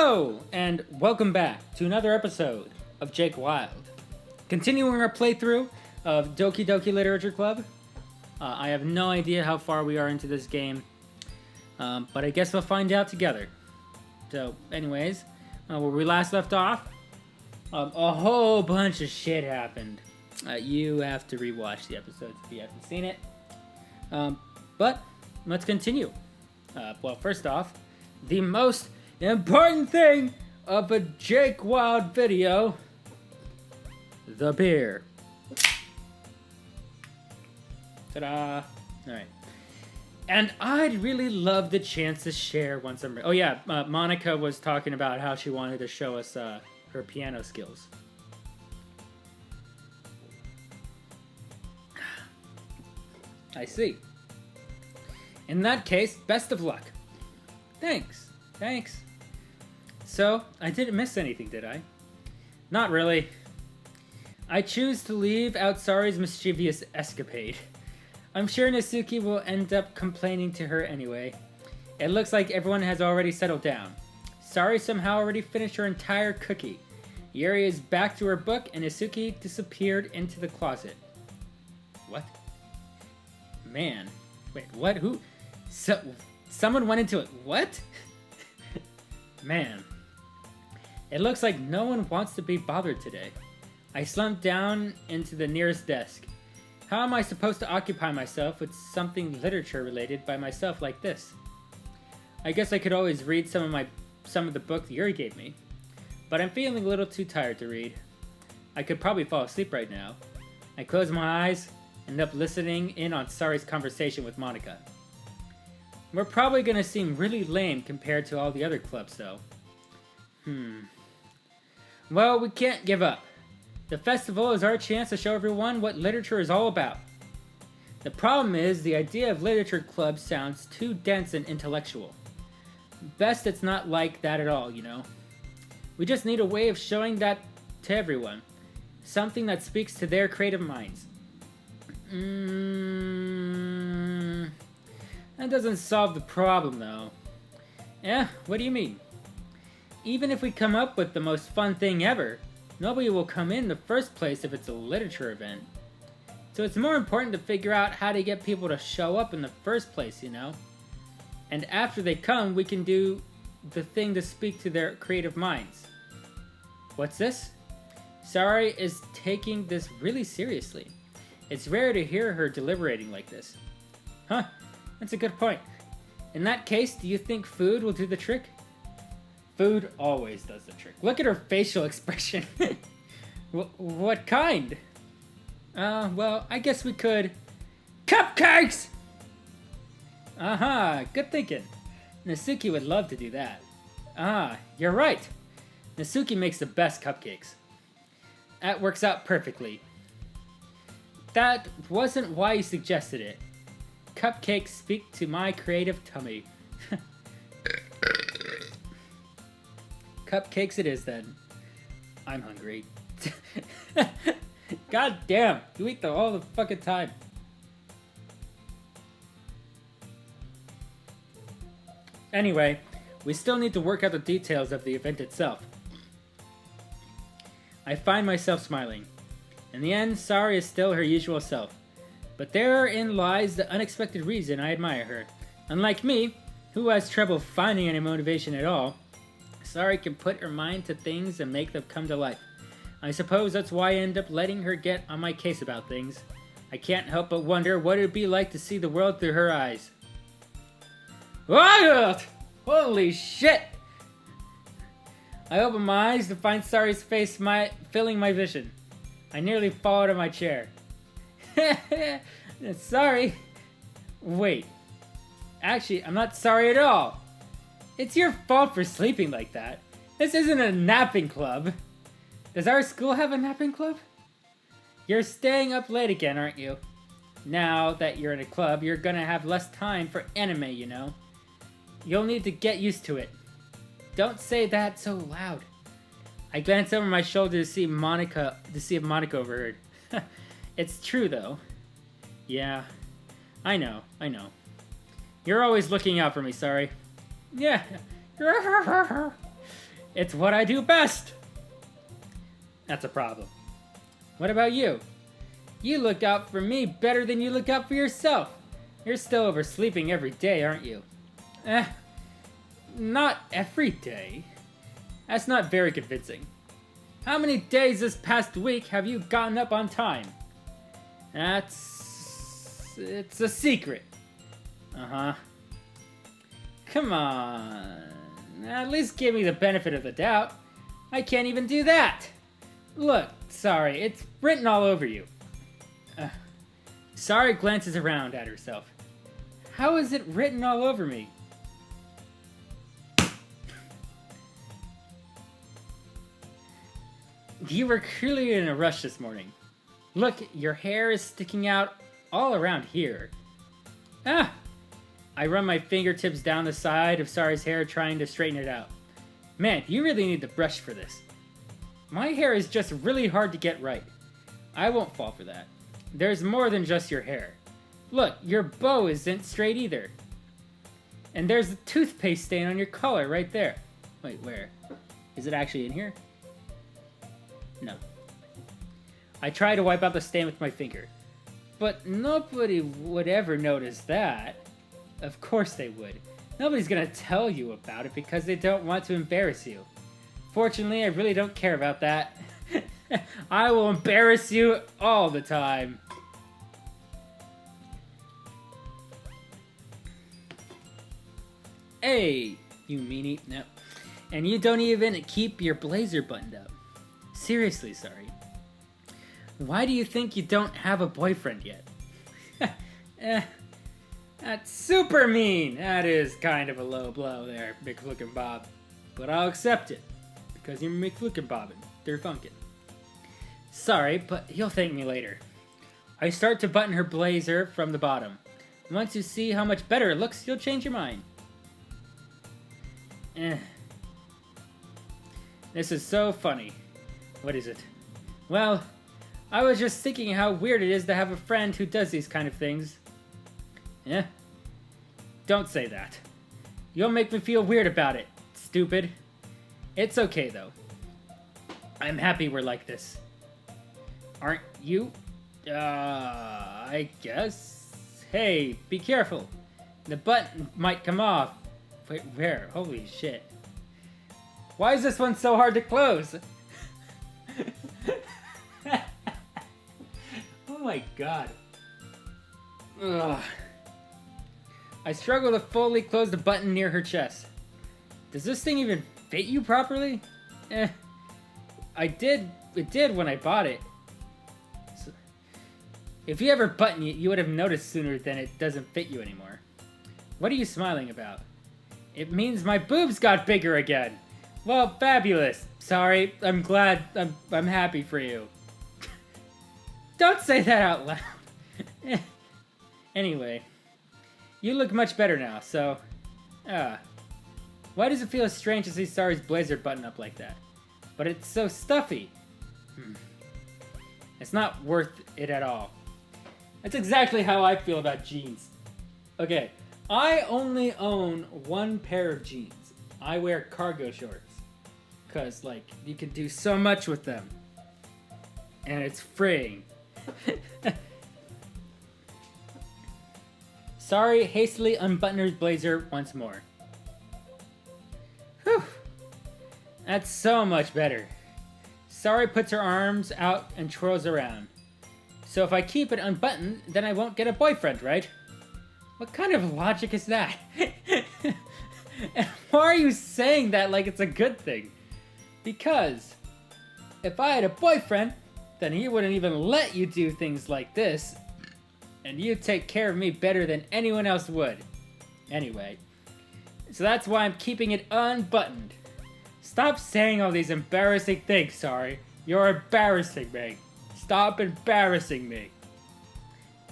Hello, and welcome back to another episode of Jake Wild. Continuing our playthrough of Doki Doki Literature Club. I have no idea how far we are into this game, but I guess we'll find out together. So, anyways, where we last left off, a whole bunch of shit happened. You have to rewatch the episodes if you haven't seen it. But, let's continue. Well, first off, the most important thing of a Jake Wild video, the beer. Ta-da! Alright. And I'd really love the chance to share once I'm... Oh yeah, Monica was talking about how she wanted to show us her piano skills. I see. In that case, best of luck. Thanks. So, I didn't miss anything, did I? Not really. I choose to leave out Sari's mischievous escapade. I'm sure Natsuki will end up complaining to her anyway. It looks like everyone has already settled down. Sari somehow already finished her entire cookie. Yuri is back to her book, and Natsuki disappeared into the closet. What? Man. Wait, what? Who? Someone went into it. What? Man. It looks like no one wants to be bothered today. I slumped down into the nearest desk. How am I supposed to occupy myself with something literature related by myself like this? I guess I could always read some of the book Yuri gave me, but I'm feeling a little too tired to read. I could probably fall asleep right now. I close my eyes and end up listening in on Sari's conversation with Monica. We're probably gonna seem really lame compared to all the other clubs though. Well, we can't give up. The festival is our chance to show everyone what literature is all about. The problem is, the idea of literature club sounds too dense and intellectual. Best it's not like that at all, you know? We just need a way of showing that to everyone. Something that speaks to their creative minds. That doesn't solve the problem, though. Yeah, what do you mean? Even if we come up with the most fun thing ever, nobody will come in the first place if it's a literature event. So it's more important to figure out how to get people to show up in the first place, you know? And after they come, we can do the thing to speak to their creative minds. What's this? Sari is taking this really seriously. It's rare to hear her deliberating like this. Huh, that's a good point. In that case, do you think food will do the trick? Food always does the trick. Look at her facial expression. What kind? Well, I guess we could... Cupcakes! Good thinking. Natsuki would love to do that. You're right. Natsuki makes the best cupcakes. That works out perfectly. That wasn't why you suggested it. Cupcakes speak to my creative tummy. Cupcakes it is then. I'm hungry. God damn, you eat them all the fucking time. Anyway, we still need to work out the details of the event itself. I find myself smiling. In the end, Sari is still her usual self. But therein lies the unexpected reason I admire her. Unlike me, who has trouble finding any motivation at all, Sari can put her mind to things and make them come to life. I suppose that's why I end up letting her get on my case about things. I can't help but wonder what it'd be like to see the world through her eyes. Wild! Holy shit! I open my eyes to find Sari's face filling my vision. I nearly fall out of my chair. Sorry. Wait. Actually, I'm not sorry at all. It's your fault for sleeping like that. This isn't a napping club. Does our school have a napping club? You're staying up late again, aren't you? Now that you're in a club, you're gonna have less time for anime, you know? You'll need to get used to it. Don't say that so loud. I glance over my shoulder to see if Monica overheard. It's true, though. Yeah, I know. You're always looking out for me, sorry. Yeah. It's what I do best! That's a problem. What about you? You look out for me better than you look out for yourself. You're still oversleeping every day, aren't you? Not every day. That's not very convincing. How many days this past week have you gotten up on time? It's a secret. Uh-huh. Come on. At least give me the benefit of the doubt. I can't even do that. Look, sorry, it's written all over you. Sari glances around at herself. How is it written all over me? You were clearly in a rush this morning. Look, your hair is sticking out all around here. I run my fingertips down the side of Sari's hair trying to straighten it out. Man, you really need the brush for this. My hair is just really hard to get right. I won't fall for that. There's more than just your hair. Look, your bow isn't straight either. And there's a toothpaste stain on your collar right there. Wait, where? Is it actually in here? No. I try to wipe out the stain with my finger. But nobody would ever notice that. Of course they would. Nobody's gonna tell you about it because they don't want to embarrass you. Fortunately, I really don't care about that. I will embarrass you all the time. Hey, you meanie. No. And you don't even keep your blazer buttoned up. Seriously, sorry. Why do you think you don't have a boyfriend yet? That's super mean. That is kind of a low blow there, McFlookin' Bob. But I'll accept it, because you're McFlookin' Bobbin'. They're funkin'. Sorry, but you'll thank me later. I start to button her blazer from the bottom. Once you see how much better it looks, you'll change your mind. This is so funny. What is it? Well, I was just thinking how weird it is to have a friend who does these kind of things. Don't say that. You'll make me feel weird about it, stupid. It's okay, though. I'm happy we're like this. Aren't you? I guess. Hey, be careful. The button might come off. Wait, where? Holy shit. Why is this one so hard to close? Oh my god. Ugh. I struggle to fully close the button near her chest. Does this thing even fit you properly? It did when I bought it. So, if you ever button it, you would have noticed sooner than it doesn't fit you anymore. What are you smiling about? It means my boobs got bigger again. Well, fabulous. Sorry, I'm glad. I'm happy for you. Don't say that out loud. Anyway, you look much better now, so... Why does it feel strange to see Sari's blazer button up like that? But it's so stuffy. It's not worth it at all. That's exactly how I feel about jeans. Okay, I only own one pair of jeans. I wear cargo shorts. Because, like, you can do so much with them. And it's freeing. Sari hastily unbuttoned her blazer once more. Whew. That's so much better. Sari puts her arms out and twirls around. So if I keep it unbuttoned, then I won't get a boyfriend, right? What kind of logic is that? And why are you saying that like it's a good thing? Because if I had a boyfriend, then he wouldn't even let you do things like this. And you take care of me better than anyone else would. Anyway, so that's why I'm keeping it unbuttoned. Stop saying all these embarrassing things, Sari. You're embarrassing me. Stop embarrassing me.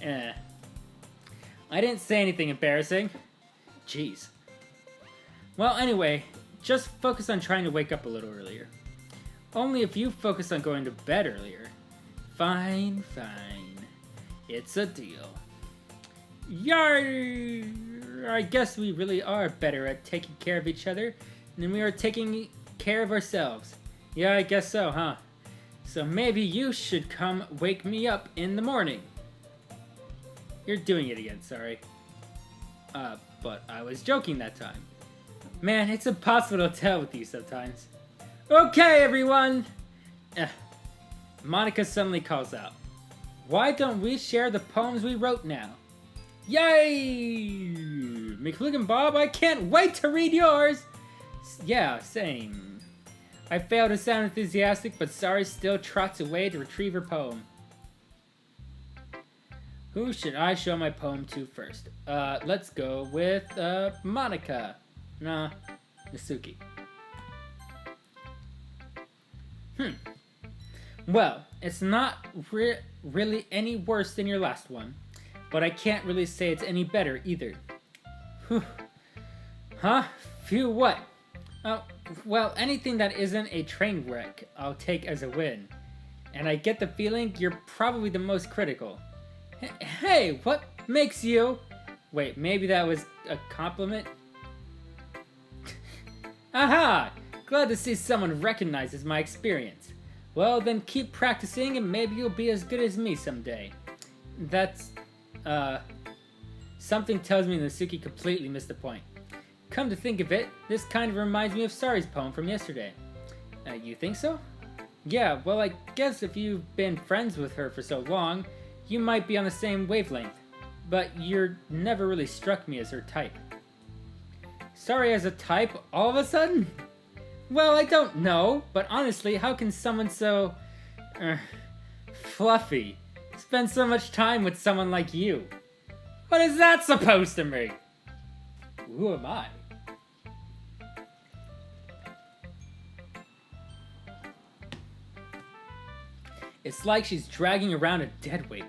I didn't say anything embarrassing. Jeez. Well, anyway, just focus on trying to wake up a little earlier. Only if you focus on going to bed earlier. Fine, fine. It's a deal. Yay! I guess we really are better at taking care of each other than we are taking care of ourselves. Yeah, I guess so, huh? So maybe you should come wake me up in the morning. You're doing it again, sorry. But I was joking that time. Man, it's impossible to tell with you sometimes. Okay, everyone! Monica suddenly calls out. Why don't we share the poems we wrote now? Yay! McFlip and Bob, I can't wait to read yours! Yeah, same. I failed to sound enthusiastic, but Sari still trots away to retrieve her poem. Who should I show my poem to first? Let's go with, Monica. Nah, Nasuki. Well, it's not really any worse than your last one, but I can't really say it's any better either. Whew. Huh? Phew, what? Oh, well, anything that isn't a train wreck, I'll take as a win. And I get the feeling you're probably the most critical. Hey, what makes you... Wait, maybe that was a compliment? Aha! Glad to see someone recognizes my experience. Well, then keep practicing and maybe you'll be as good as me someday. That's, something tells me Nasuki completely missed the point. Come to think of it, this kind of reminds me of Sari's poem from yesterday. You think so? Yeah, well, I guess if you've been friends with her for so long, you might be on the same wavelength. But you're never really struck me as her type. Sari as a type all of a sudden? Well, I don't know, but honestly, how can someone so... fluffy spend so much time with someone like you? What is that supposed to mean? Who am I? It's like she's dragging around a dead weight.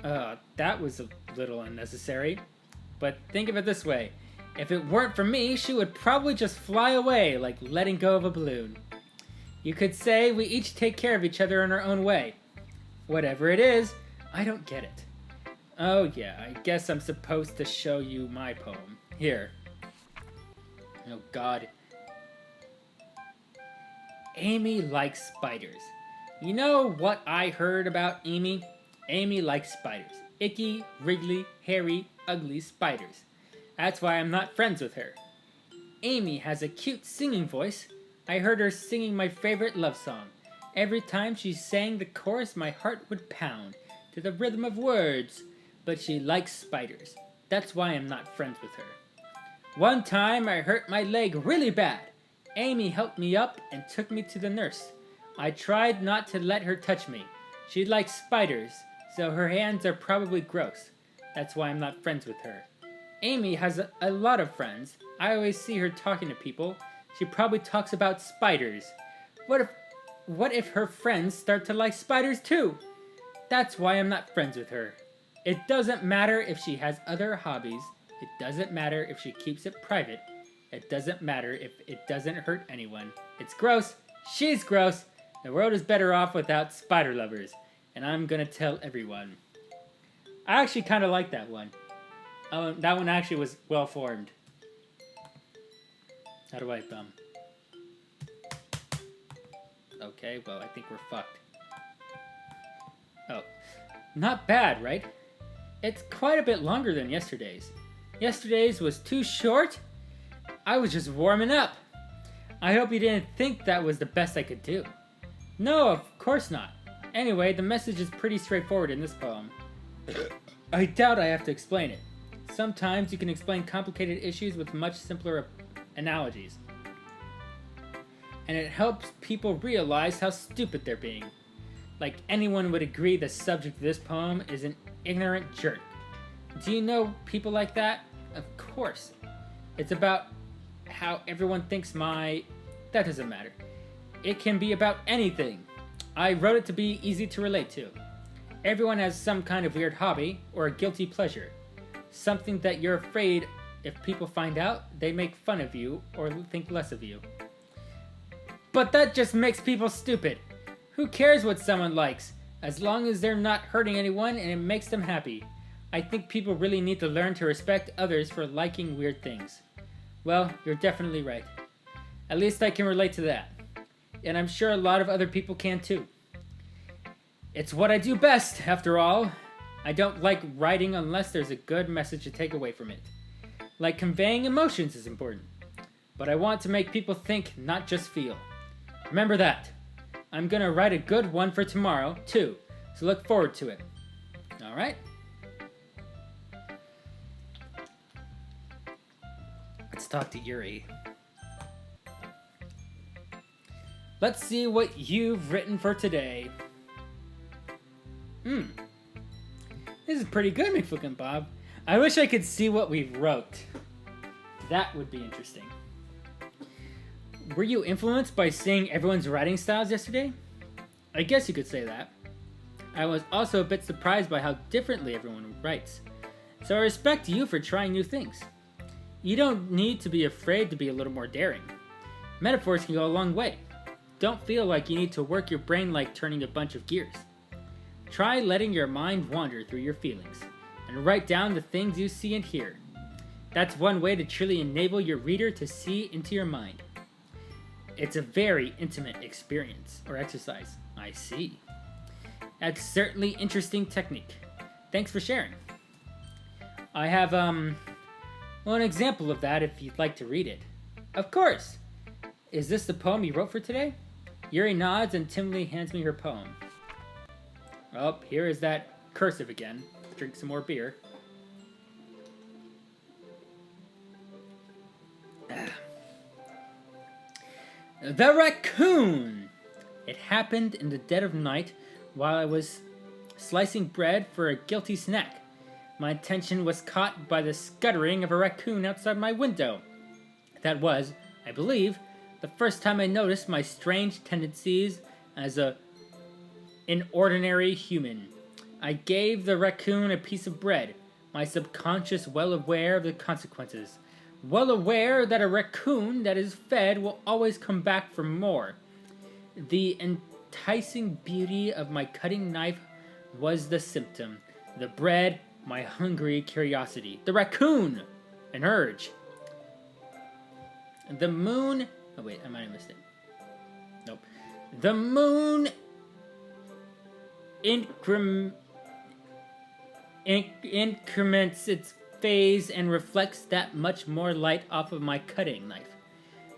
That was a little unnecessary. But think of it this way. If it weren't for me, she would probably just fly away like letting go of a balloon. You could say we each take care of each other in our own way. Whatever it is, I don't get it. Oh yeah, I guess I'm supposed to show you my poem. Here. Oh god. Amy likes spiders. You know what I heard about Amy? Amy likes spiders. Icky, wriggly, hairy, ugly spiders. That's why I'm not friends with her. Amy has a cute singing voice. I heard her singing my favorite love song. Every time she sang the chorus, my heart would pound to the rhythm of words. But she likes spiders. That's why I'm not friends with her. One time I hurt my leg really bad. Amy helped me up and took me to the nurse. I tried not to let her touch me. She likes spiders, so her hands are probably gross. That's why I'm not friends with her. Amy has a lot of friends. I always see her talking to people. She probably talks about spiders. What if her friends start to like spiders too? That's why I'm not friends with her. It doesn't matter if she has other hobbies. It doesn't matter if she keeps it private. It doesn't matter if it doesn't hurt anyone. It's gross. She's gross. The world is better off without spider lovers. And I'm gonna tell everyone. I actually kind of like that one. That one actually was well formed. How do I Okay, well, I think we're fucked. Oh. Not bad, right? It's quite a bit longer than yesterday's. Yesterday's was too short? I was just warming up. I hope you didn't think that was the best I could do. No, of course not. Anyway, the message is pretty straightforward in this poem. I doubt I have to explain it. Sometimes you can explain complicated issues with much simpler analogies. And it helps people realize how stupid they're being. Like anyone would agree the subject of this poem is an ignorant jerk. Do you know people like that? Of course. It's about how everyone thinks that doesn't matter. It can be about anything. I wrote it to be easy to relate to. Everyone has some kind of weird hobby or a guilty pleasure. Something that you're afraid if people find out, they make fun of you or think less of you. But that just makes people stupid. Who cares what someone likes, as long as they're not hurting anyone and it makes them happy? I think people really need to learn to respect others for liking weird things. Well, you're definitely right. At least I can relate to that. And I'm sure a lot of other people can too. It's what I do best, after all. I don't like writing unless there's a good message to take away from it. Like conveying emotions is important. But I want to make people think, not just feel. Remember that. I'm gonna write a good one for tomorrow, too. So look forward to it. Alright? Let's talk to Yuri. Let's see what you've written for today. This is pretty good, McFlip Bob. I wish I could see what we wrote. That would be interesting. Were you influenced by seeing everyone's writing styles yesterday? I guess you could say that. I was also a bit surprised by how differently everyone writes. So I respect you for trying new things. You don't need to be afraid to be a little more daring. Metaphors can go a long way. Don't feel like you need to work your brain like turning a bunch of gears. Try letting your mind wander through your feelings, and write down the things you see and hear. That's one way to truly enable your reader to see into your mind. It's a very intimate experience, or exercise. I see. That's certainly interesting technique. Thanks for sharing. I have, an example of that if you'd like to read it. Of course! Is this the poem you wrote for today? Yuri nods and timidly hands me her poem. Oh, here is that cursive again. Drink some more beer. The raccoon! It happened in the dead of night while I was slicing bread for a guilty snack. My attention was caught by the scuttering of a raccoon outside my window. That was, I believe, the first time I noticed my strange tendencies as an ordinary human. I gave the raccoon a piece of bread, my subconscious well aware of the consequences. Well aware that a raccoon that is fed will always come back for more. The enticing beauty of my cutting knife was the symptom. The bread, my hungry curiosity. The raccoon, an urge. The moon... Oh wait, I might have missed it. Nope. The moon increments its phase and reflects that much more light off of my cutting knife.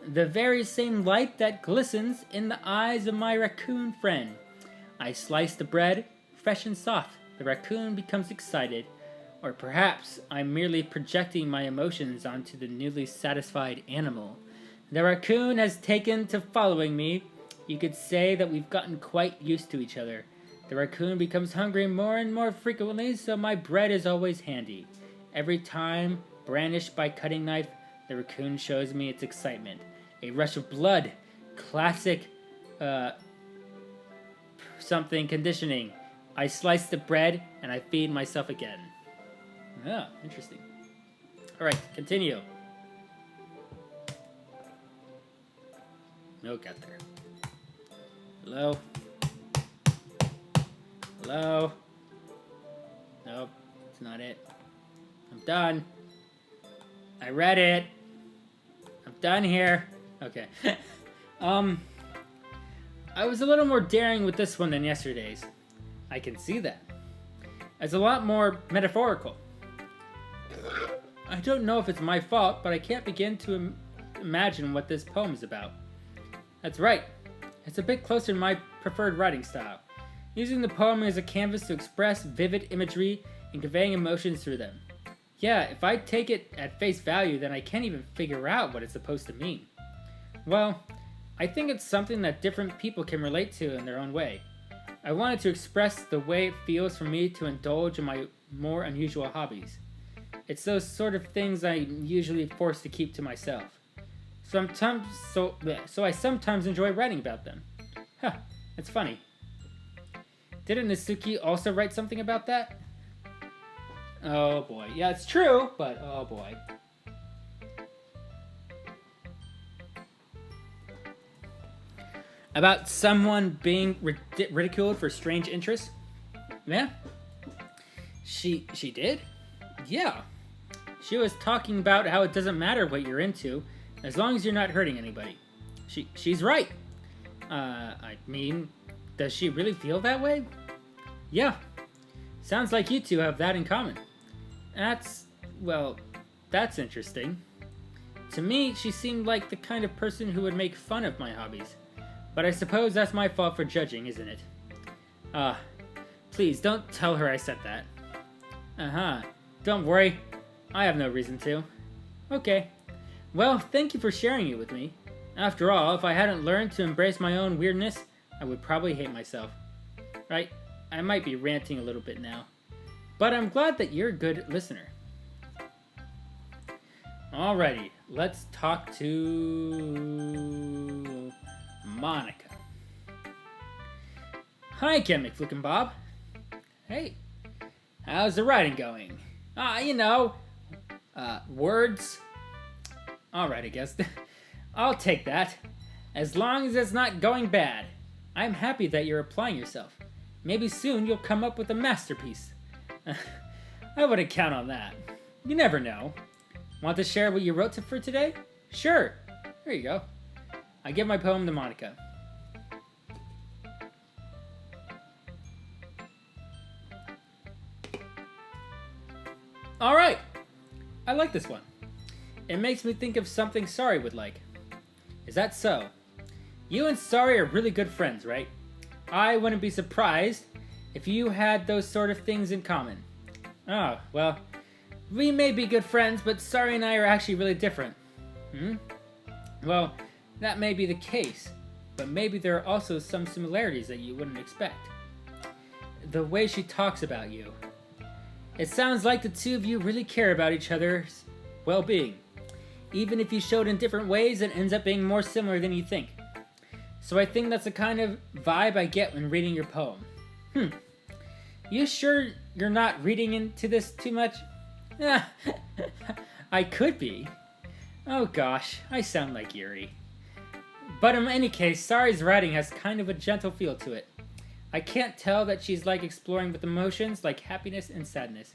The very same light that glistens in the eyes of my raccoon friend. I slice the bread, fresh and soft. The raccoon becomes excited. Or perhaps I'm merely projecting my emotions onto the newly satisfied animal. The raccoon has taken to following me. You could say that we've gotten quite used to each other. The raccoon becomes hungry more and more frequently, so my bread is always handy. Every time, brandished by cutting knife, the raccoon shows me its excitement. A rush of blood. Classic, something conditioning. I slice the bread, and I feed myself again. Oh, interesting. Alright, continue. No, got there. Hello? Hello? Nope, that's not it. I'm done. I read it. I'm done here. Okay. I was a little more daring with this one than yesterday's. I can see that. It's a lot more metaphorical. I don't know if it's my fault, but I can't begin to imagine what this poem is about. That's right. It's a bit closer to my preferred writing style. Using the poem as a canvas to express vivid imagery and conveying emotions through them. Yeah, if I take it at face value, then I can't even figure out what it's supposed to mean. Well, I think it's something that different people can relate to in their own way. I wanted to express the way it feels for me to indulge in my more unusual hobbies. It's those sort of things I'm usually forced to keep to myself. So I sometimes enjoy writing about them. Huh, it's funny. Didn't Nasuki also write something about that? Oh boy. Yeah, it's true, but oh boy. About someone being ridiculed for strange interests? Yeah. She did? Yeah. She was talking about how it doesn't matter what you're into, as long as you're not hurting anybody. She's right. I mean, does she really feel that way? Yeah. Sounds like you two have that in common. Well, that's interesting. To me, she seemed like the kind of person who would make fun of my hobbies. But I suppose that's my fault for judging, isn't it? Please don't tell her I said that. Don't worry. I have no reason to. Okay. Well, thank you for sharing it with me. After all, if I hadn't learned to embrace my own weirdness, I would probably hate myself. Right? I might be ranting a little bit now. But I'm glad that you're a good listener. Alrighty, let's talk to Monica. Hi, Ken McFlickin' Bob. Hey, how's the writing going? Words. Alright, I guess. I'll take that. As long as it's not going bad. I'm happy that you're applying yourself. Maybe soon you'll come up with a masterpiece. I wouldn't count on that. You never know. Want to share what you wrote for today? Sure. Here you go. I give my poem to Monica. Alright. I like this one. It makes me think of something Sari would like. Is that so? You and Sari are really good friends, right? I wouldn't be surprised if you had those sort of things in common. Oh, well, we may be good friends, but Sari and I are actually really different. Well, that may be the case, but maybe there are also some similarities that you wouldn't expect. The way she talks about you. It sounds like the two of you really care about each other's well-being. Even if you showed in different ways, it ends up being more similar than you think. So I think that's the kind of vibe I get when reading your poem. You sure you're not reading into this too much? I could be. Oh gosh, I sound like Yuri. But in any case, Sari's writing has kind of a gentle feel to it. I can't tell that she's like exploring with emotions like happiness and sadness.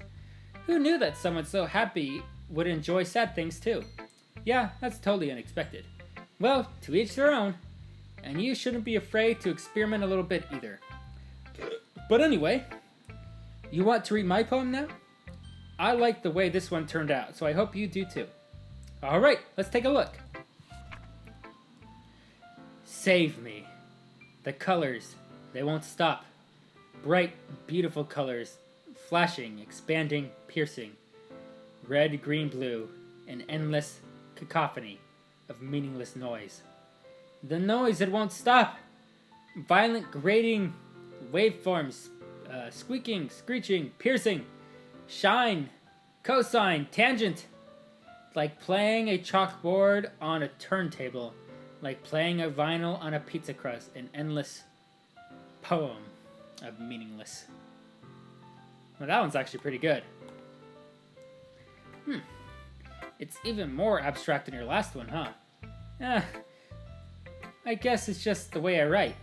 Who knew that someone so happy would enjoy sad things too? Yeah, that's totally unexpected. Well, to each their own. And you shouldn't be afraid to experiment a little bit either. But anyway, you want to read my poem now? I like the way this one turned out, so I hope you do too. Alright, let's take a look. Save me. The colors, they won't stop. Bright, beautiful colors, flashing, expanding, piercing. Red, green, blue, an endless cacophony of meaningless noise. The noise that won't stop. Violent grating, waveforms, squeaking, screeching, piercing, shine, cosine, tangent. Like playing a chalkboard on a turntable. Like playing a vinyl on a pizza crust. An endless poem of meaningless. Well, that one's actually pretty good. It's even more abstract than your last one, huh? I guess it's just the way I write.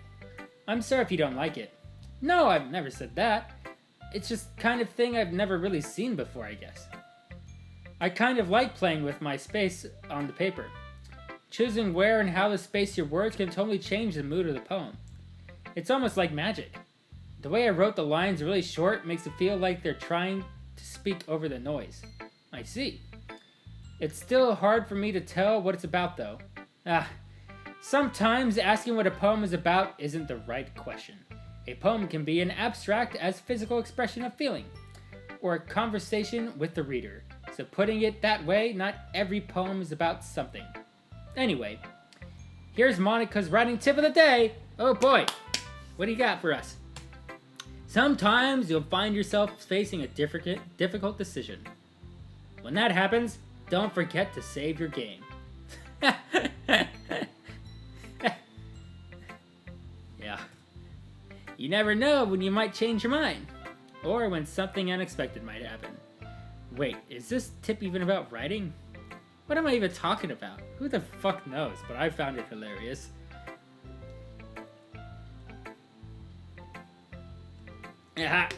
I'm sorry if you don't like it. No, I've never said that. It's just kind of thing I've never really seen before, I guess. I kind of like playing with my space on the paper. Choosing where and how to space your words can totally change the mood of the poem. It's almost like magic. The way I wrote the lines really short makes it feel like they're trying to speak over the noise. I see. It's still hard for me to tell what it's about, though. Sometimes asking what a poem is about isn't the right question. A poem can be an abstract as physical expression of feeling, or a conversation with the reader. So putting it that way, not every poem is about something. Anyway, here's Monica's writing tip of the day. Oh boy, what do you got for us? Sometimes you'll find yourself facing a difficult decision. When that happens, don't forget to save your game. Yeah. You never know when you might change your mind, or when something unexpected might happen. Wait, is this tip even about writing? What am I even talking about? Who the fuck knows, but I found it hilarious. Yeah.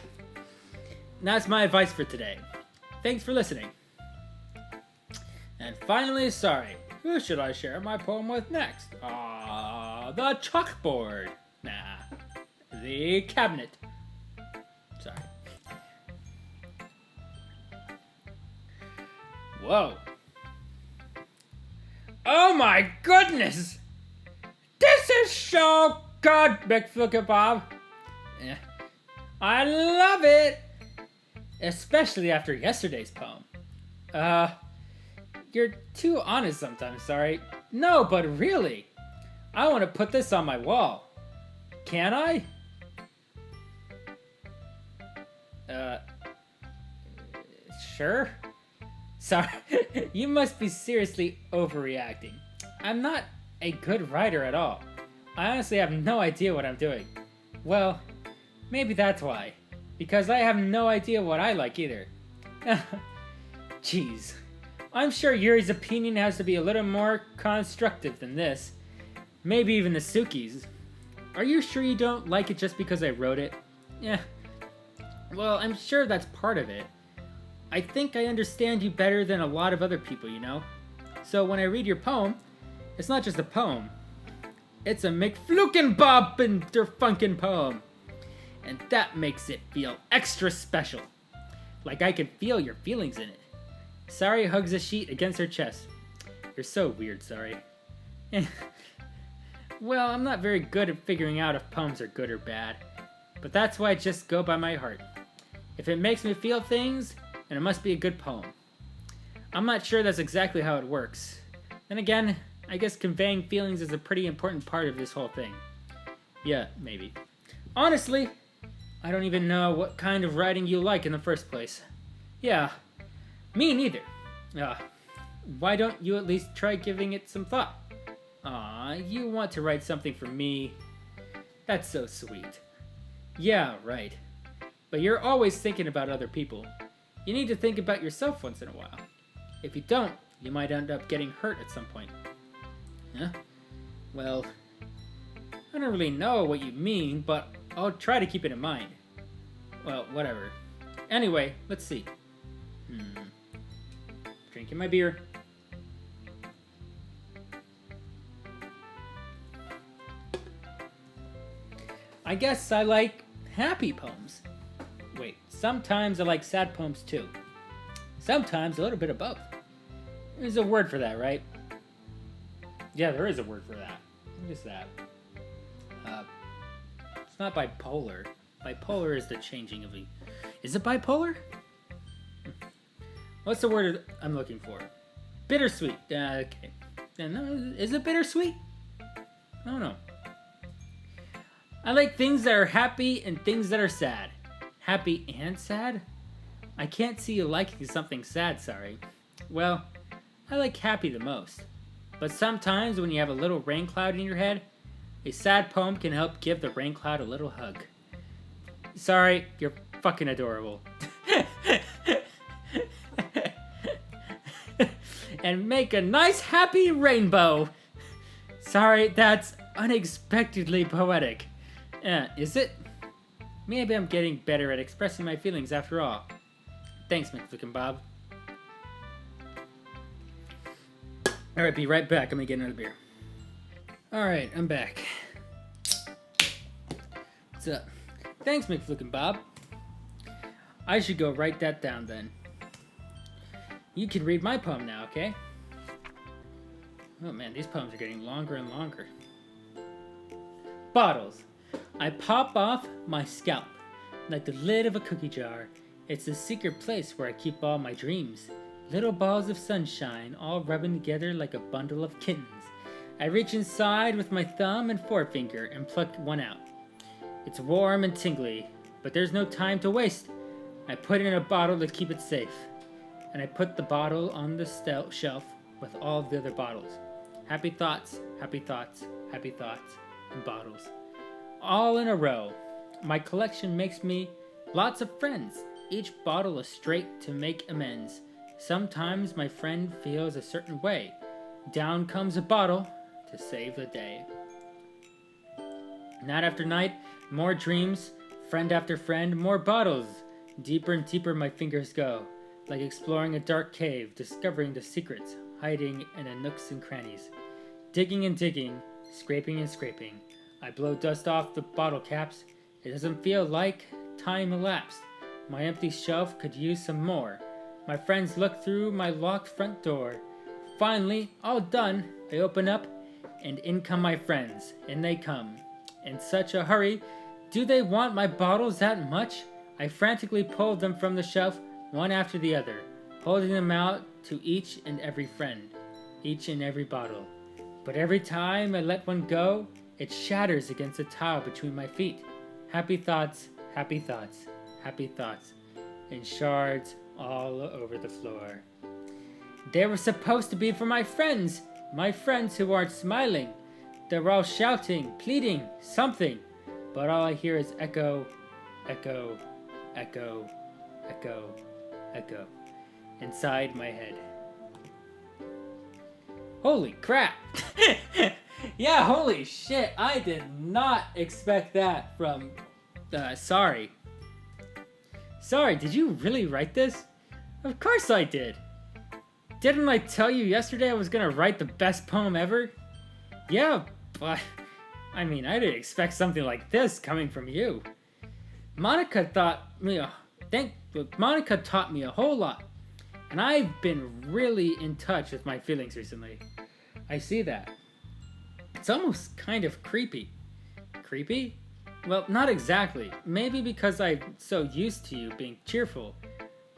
That's my advice for today. Thanks for listening. And finally, sorry. Who should I share my poem with next? the chalkboard. Nah, the cabinet. Sorry. Whoa. Oh my goodness! This is so good, McFlookin' Bob. Yeah. I love it! Especially after yesterday's poem. You're too honest sometimes, sorry. No, but really, I want to put this on my wall. Can I? Sure. Sorry, you must be seriously overreacting. I'm not a good writer at all. I honestly have no idea what I'm doing. Well, maybe that's why. Because I have no idea what I like either. Jeez. I'm sure Yuri's opinion has to be a little more constructive than this. Maybe even the Suki's. Are you sure you don't like it just because I wrote it? Yeah. Well, I'm sure that's part of it. I think I understand you better than a lot of other people, you know? So when I read your poem, it's not just a poem. It's a McFlookin' poem. And that makes it feel extra special. Like I can feel your feelings in it. Sari hugs a sheet against her chest. You're so weird, Sari. Well, I'm not very good at figuring out if poems are good or bad. But that's why I just go by my heart. If it makes me feel things, then it must be a good poem. I'm not sure that's exactly how it works. Then again, I guess conveying feelings is a pretty important part of this whole thing. Yeah, maybe. Honestly, I don't even know what kind of writing you like in the first place. Yeah, me neither. Why don't you at least try giving it some thought? Aw, you want to write something for me? That's so sweet. Yeah, right. But you're always thinking about other people. You need to think about yourself once in a while. If you don't, you might end up getting hurt at some point. Huh? Well, I don't really know what you mean, but I'll try to keep it in mind. Well, whatever. Anyway, let's see. Drinking my beer. I guess I like happy poems. Wait, sometimes I like sad poems too. Sometimes a little bit of both. There's a word for that, right? Yeah, there is a word for that. What is that? It's not bipolar. Bipolar is the changing of a... Is it bipolar? What's the word I'm looking for? Bittersweet. Okay. No, is it bittersweet? I don't know. I like things that are happy and things that are sad. Happy and sad? I can't see you liking something sad, sorry. Well, I like happy the most. But sometimes when you have a little rain cloud in your head, a sad poem can help give the rain cloud a little hug. Sorry, you're fucking adorable. And make a nice happy rainbow. Sorry, that's unexpectedly poetic. Is it? Maybe I'm getting better at expressing my feelings after all. Thanks, McFlookin' Bob. Alright, be right back. I'm gonna get another beer. Alright, I'm back. What's up? Thanks, McFlookin' Bob. I should go write that down then. You can read my poem now, okay? Oh man, these poems are getting longer and longer. Bottles. I pop off my scalp like the lid of a cookie jar. It's the secret place where I keep all my dreams. Little balls of sunshine, all rubbing together like a bundle of kittens. I reach inside with my thumb and forefinger and pluck one out. It's warm and tingly, but there's no time to waste. I put it in a bottle to keep it safe. And I put the bottle on the shelf with all the other bottles. Happy thoughts, happy thoughts, happy thoughts, and bottles. All in a row. My collection makes me lots of friends. Each bottle is straight to make amends. Sometimes my friend feels a certain way. Down comes a bottle to save the day. Night after night, more dreams. Friend after friend, more bottles. Deeper and deeper my fingers go. Like exploring a dark cave, discovering the secrets hiding in the nooks and crannies. Digging and digging, scraping and scraping. I blow dust off the bottle caps. It doesn't feel like time elapsed. My empty shelf could use some more. My friends look through my locked front door. Finally, all done, I open up, and in come my friends. In they come. In such a hurry. Do they want my bottles that much? I frantically pulled them from the shelf, one after the other, holding them out to each and every friend, each and every bottle. But every time I let one go, it shatters against the tile between my feet. Happy thoughts, happy thoughts, happy thoughts, in shards all over the floor. They were supposed to be for my friends who aren't smiling. They're all shouting, pleading, something, but all I hear is echo, echo, echo, echo, echo, inside my head. Holy crap! Yeah, holy shit, I did not expect that from, Sorry. Sorry, did you really write this? Of course I did. Didn't I tell you yesterday I was gonna write the best poem ever? Yeah, but, I mean, I didn't expect something like this coming from you. Monica taught me a whole lot, and I've been really in touch with my feelings recently. I see that. It's almost kind of creepy. Creepy? Well, not exactly. Maybe because I'm so used to you being cheerful.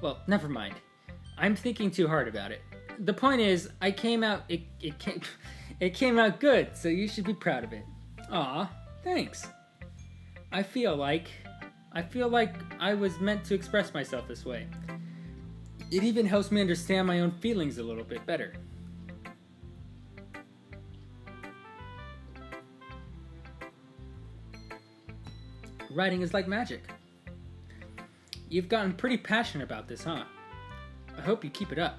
Well, never mind. I'm thinking too hard about it. The point is, it came out good, so you should be proud of it. Aw, thanks. I feel like I was meant to express myself this way. It even helps me understand my own feelings a little bit better. Writing is like magic. You've gotten pretty passionate about this, huh? I hope you keep it up.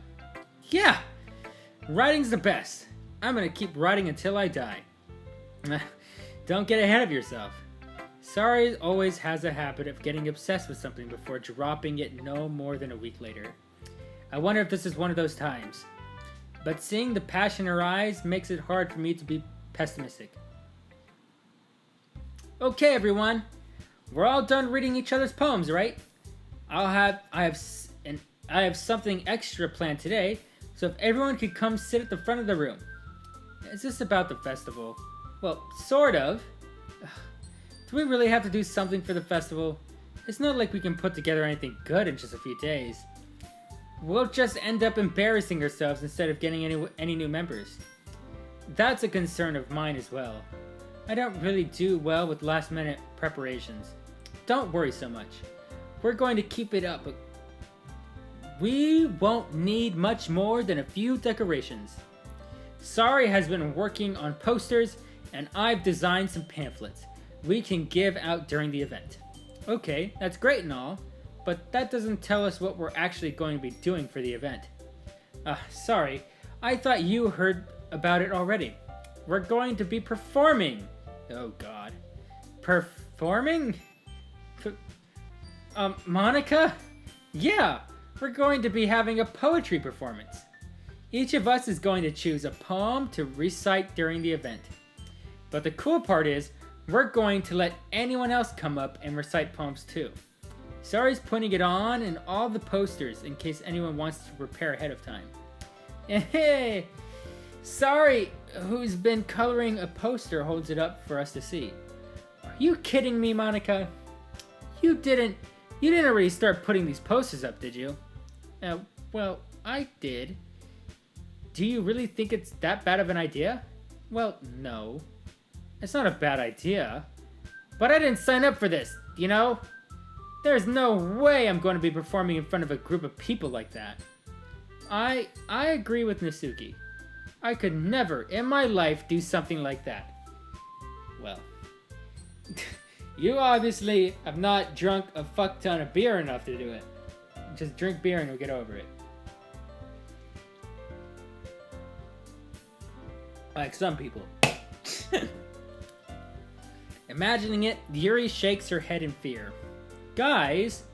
Yeah! Writing's the best. I'm gonna keep writing until I die. Don't get ahead of yourself. Sorry always has a habit of getting obsessed with something before dropping it no more than a week later. I wonder if this is one of those times. But seeing the passion in her eyes makes it hard for me to be pessimistic. Okay, everyone. We're all done reading each other's poems, right? I have something extra planned today, so if everyone could come sit at the front of the room. Is this about the festival? Well, sort of. Do we really have to do something for the festival? It's not like we can put together anything good in just a few days. We'll just end up embarrassing ourselves instead of getting any new members. That's a concern of mine as well. I don't really do well with last-minute preparations. Don't worry so much. We're going to keep it up, but we won't need much more than a few decorations. Sari has been working on posters, and I've designed some pamphlets we can give out during the event. Okay, that's great and all, but that doesn't tell us what we're actually going to be doing for the event. Sorry, I thought you heard about it already. We're going to be performing. Oh god. Performing? Monica? Yeah, we're going to be having a poetry performance. Each of us is going to choose a poem to recite during the event. But the cool part is, we're going to let anyone else come up and recite poems too. Sari's putting it on and all the posters in case anyone wants to prepare ahead of time. Hey! Sari, who's been coloring a poster, holds it up for us to see. Are you kidding me, Monica? You didn't already start putting these posters up, did you? Well, I did. Do you really think it's that bad of an idea? Well, no. It's not a bad idea. But I didn't sign up for this, you know? There's no way I'm going to be performing in front of a group of people like that. I agree with Nasuki. I could never in my life do something like that. Well, you obviously have not drunk a fuck ton of beer enough to do it. Just drink beer and you'll get over it. Like some people. Imagining it, Yuri shakes her head in fear. Guys!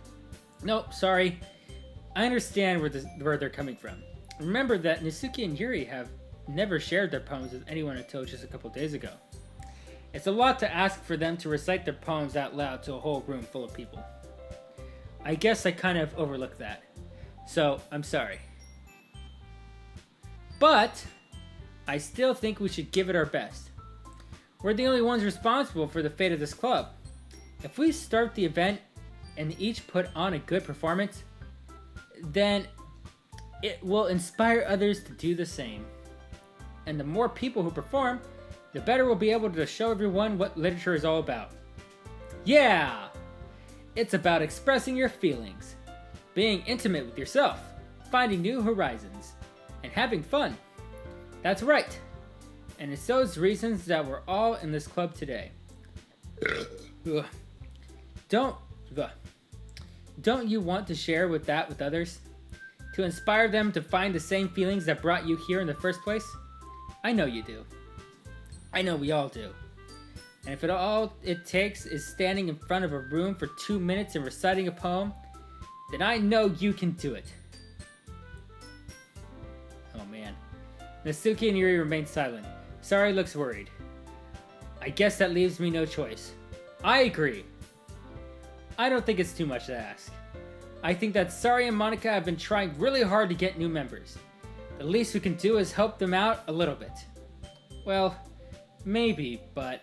Nope, sorry. I understand where they're coming from. Remember that Nasuki and Yuri have never shared their poems with anyone until just a couple days ago. It's a lot to ask for them to recite their poems out loud to a whole room full of people. I guess I kind of overlooked that. So, I'm sorry. But, I still think we should give it our best. We're the only ones responsible for the fate of this club. If we start the event and each put on a good performance, then it will inspire others to do the same. And the more people who perform, the better we'll be able to show everyone what literature is all about. Yeah! It's about expressing your feelings, being intimate with yourself, finding new horizons, and having fun. That's right. And it's those reasons that we're all in this club today. Don't you want to share with others? To inspire them to find the same feelings that brought you here in the first place? I know you do. I know we all do. And if all it takes is standing in front of a room for 2 minutes and reciting a poem, then I know you can do it. Oh man. Natsuki and Yuri remain silent. Sari looks worried. I guess that leaves me no choice. I agree. I don't think it's too much to ask. I think that Sari and Monika have been trying really hard to get new members. The least we can do is help them out a little bit. Well, maybe, but...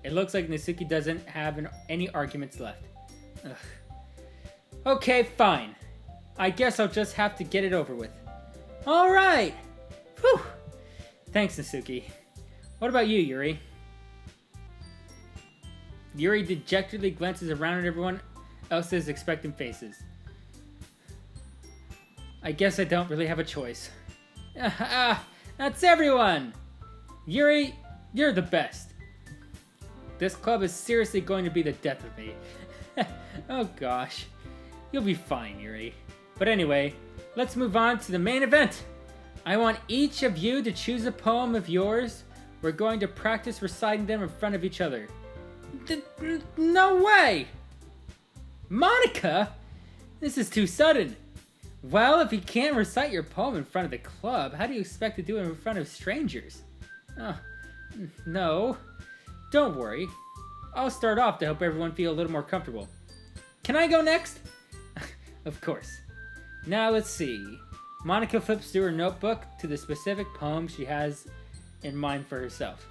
It looks like Natsuki doesn't have any arguments left. Ugh. Okay, fine. I guess I'll just have to get it over with. Alright! Whew! Thanks, Natsuki. What about you, Yuri? Yuri dejectedly glances around at everyone else's expectant faces. I guess I don't really have a choice. That's everyone! Yuri, you're the best. This club is seriously going to be the death of me. Oh gosh. You'll be fine, Yuri. But anyway, let's move on to the main event. I want each of you to choose a poem of yours. We're going to practice reciting them in front of each other. No way! Monika? This is too sudden. Well, if you can't recite your poem in front of the club, how do you expect to do it in front of strangers? Oh, no. Don't worry. I'll start off to help everyone feel a little more comfortable. Can I go next? Of course. Now let's see. Monika flips through her notebook to the specific poem she has in mind for herself.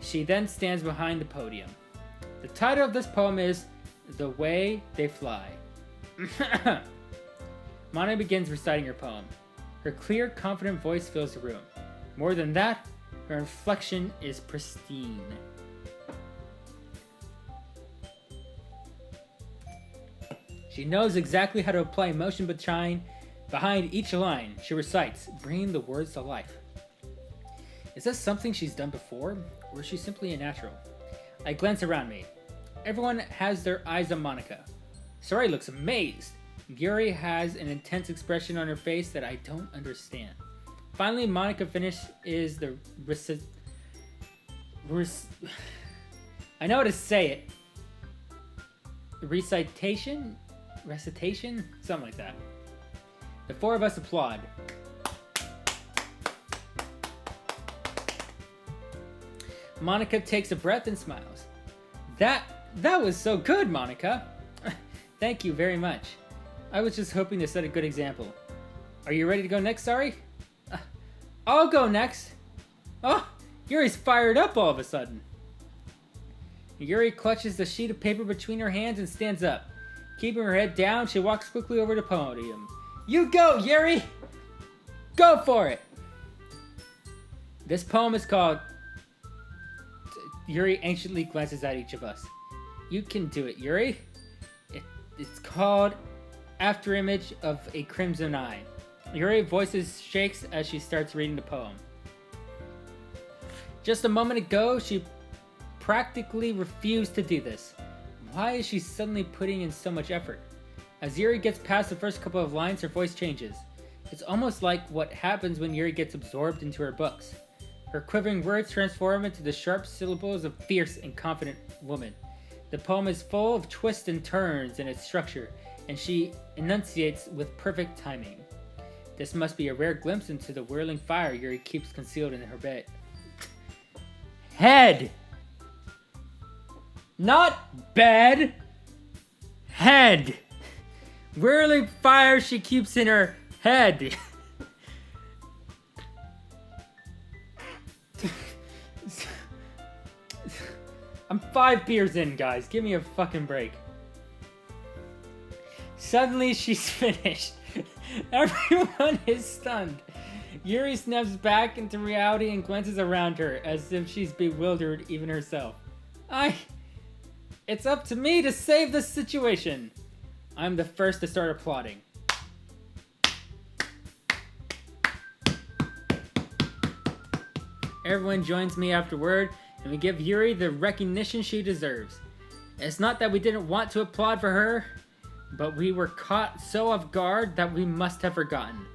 She then stands behind the podium. The title of this poem is The Way They Fly. Monika begins reciting her poem. Her clear, confident voice fills the room. More than that, her inflection is pristine. She knows exactly how to apply emotion behind each line she recites, bringing the words to life. Is this something she's done before, or is she simply a natural? I glance around me. Everyone has their eyes on Monika. Sari looks amazed. Yuri has an intense expression on her face that I don't understand. Finally, Monika finishes the I know how to say it. Recitation? Something like that. The four of us applaud. Monika takes a breath and smiles. That was so good, Monika. Thank you very much. I was just hoping to set a good example. Are you ready to go next, Sari? I'll go next. Oh, Yuri's fired up all of a sudden. Yuri clutches the sheet of paper between her hands and stands up. Keeping her head down, she walks quickly over to the podium. You go, Yuri! Go for it! This poem is called... Yuri anxiously glances at each of us. You can do it, Yuri. It's called Afterimage of a Crimson Eye. Yuri's voice shakes as she starts reading the poem. Just a moment ago, she practically refused to do this. Why is she suddenly putting in so much effort? As Yuri gets past the first couple of lines, her voice changes. It's almost like what happens when Yuri gets absorbed into her books. Her quivering words transform into the sharp syllables of a fierce and confident woman. The poem is full of twists and turns in its structure, and she enunciates with perfect timing. This must be a rare glimpse into the whirling fire Yuri keeps concealed in her bed. Head! Not bed! Head! Whirling fire she keeps in her head. I'm 5 beers in, guys. Give me a fucking break. Suddenly, she's finished. Everyone is stunned. Yuri snaps back into reality and glances around her as if she's bewildered even herself. It's up to me to save this situation. I'm the first to start applauding. Everyone joins me afterward, and we give Yuri the recognition she deserves. It's not that we didn't want to applaud for her, but we were caught so off guard that we must have forgotten.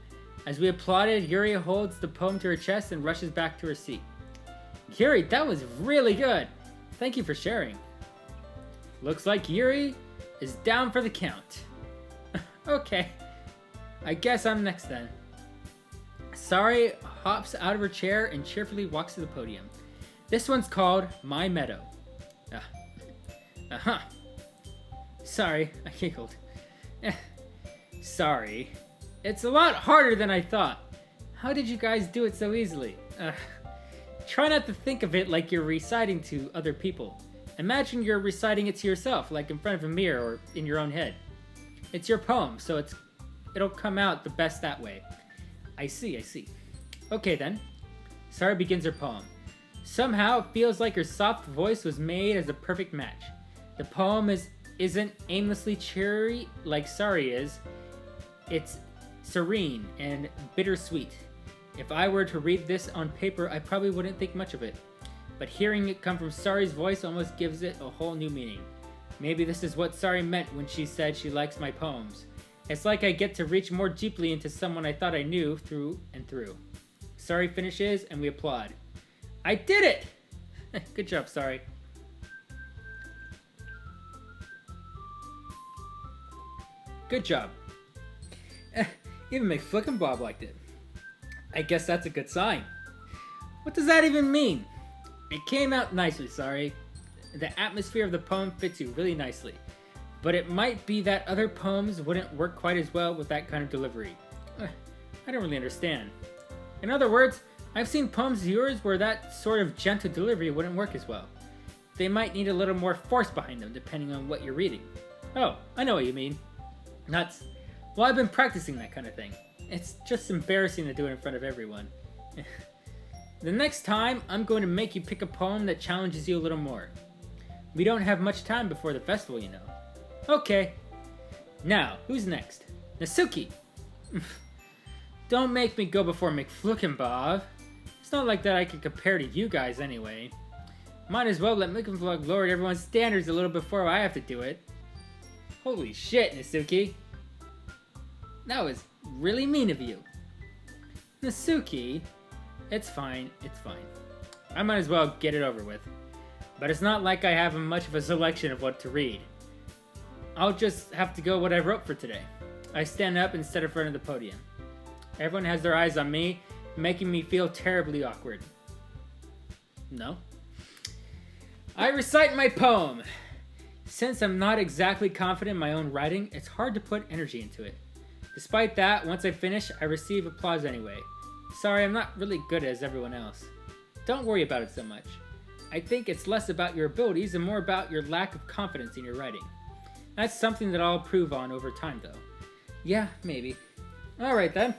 As we applauded, Yuri holds the poem to her chest and rushes back to her seat. Yuri, that was really good. Thank you for sharing. Looks like Yuri is down for the count. Okay, I guess I'm next then. Sari hops out of her chair and cheerfully walks to the podium. This one's called My Meadow. Sorry, I giggled. Sorry. It's a lot harder than I thought. How did you guys do it so easily? Try not to think of it like you're reciting to other people. Imagine you're reciting it to yourself, like in front of a mirror or in your own head. It's your poem, so it'll come out the best that way. I see. Okay then. Sari begins her poem. Somehow it feels like her soft voice was made as a perfect match. The poem isn't aimlessly cheery like Sari is. It's serene and bittersweet. If I were to read this on paper, I probably wouldn't think much of it. But hearing it come from Sari's voice almost gives it a whole new meaning. Maybe this is what Sari meant when she said she likes my poems. It's like I get to reach more deeply into someone I thought I knew through and through. Sari finishes and we applaud. I did it! Good job, Sari. Good job. Even McFlick and Bob liked it. I guess that's a good sign. What does that even mean? It came out nicely, Sari. The atmosphere of the poem fits you really nicely. But it might be that other poems wouldn't work quite as well with that kind of delivery. I don't really understand. In other words, I've seen poems of yours where that sort of gentle delivery wouldn't work as well. They might need a little more force behind them depending on what you're reading. Oh, I know what you mean. Nuts. Well, I've been practicing that kind of thing. It's just embarrassing to do it in front of everyone. The next time, I'm going to make you pick a poem that challenges you a little more. We don't have much time before the festival, you know. Okay. Now, who's next? Nasuki! Don't make me go before McFlookin' It's not like that I can compare to you guys anyway. Might as well let McFlug lower everyone's standards a little before I have to do it. Holy shit, Nasuki. That was really mean of you. Nasuki, it's fine. I might as well get it over with. But it's not like I have much of a selection of what to read. I'll just have to go what I wrote for today. I stand up and stand in front of the podium. Everyone has their eyes on me, making me feel terribly awkward. No. I recite my poem. Since I'm not exactly confident in my own writing, it's hard to put energy into it. Despite that, once I finish, I receive applause anyway. Sorry, I'm not really good as everyone else. Don't worry about it so much. I think it's less about your abilities and more about your lack of confidence in your writing. That's something that I'll improve on over time, though. Yeah, maybe. Alright then.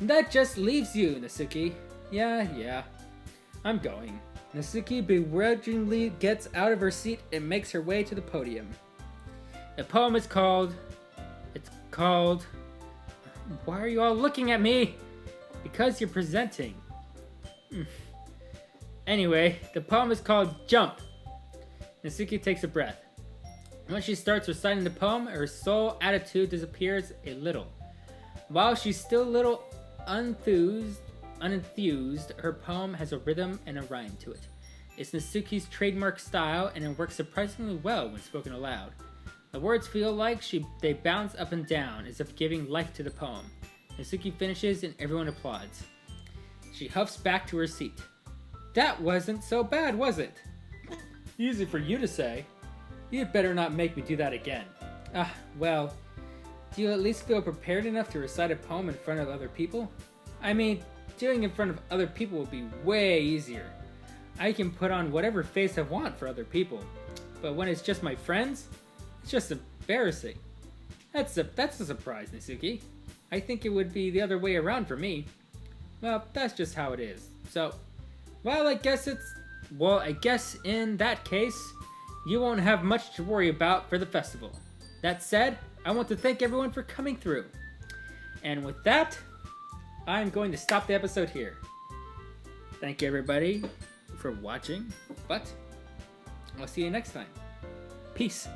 That just leaves you, Nasuki. Yeah. I'm going. Nasuki begrudgingly gets out of her seat and makes her way to the podium. The poem is called... Why are you all looking at me? Because you're presenting. Anyway, the poem is called Jump. Nasuki takes a breath. When she starts reciting the poem, her soul attitude disappears a little. While she's still a little unenthused, her poem has a rhythm and a rhyme to it. It's Nasuki's trademark style, and it works surprisingly well when spoken aloud. The words feel like they bounce up and down, as if giving life to the poem. Natsuki finishes and everyone applauds. She huffs back to her seat. That wasn't so bad, was it? Easy for you to say. You'd better not make me do that again. Well, do you at least feel prepared enough to recite a poem in front of other people? I mean, doing it in front of other people would be way easier. I can put on whatever face I want for other people. But when it's just my friends, it's just embarrassing. That's a surprise, Natsuki. I think it would be the other way around for me. Well, that's just how it is. So, I guess in that case, you won't have much to worry about for the festival. That said, I want to thank everyone for coming through. And with that, I'm going to stop the episode here. Thank you everybody for watching, but I'll see you next time. Peace.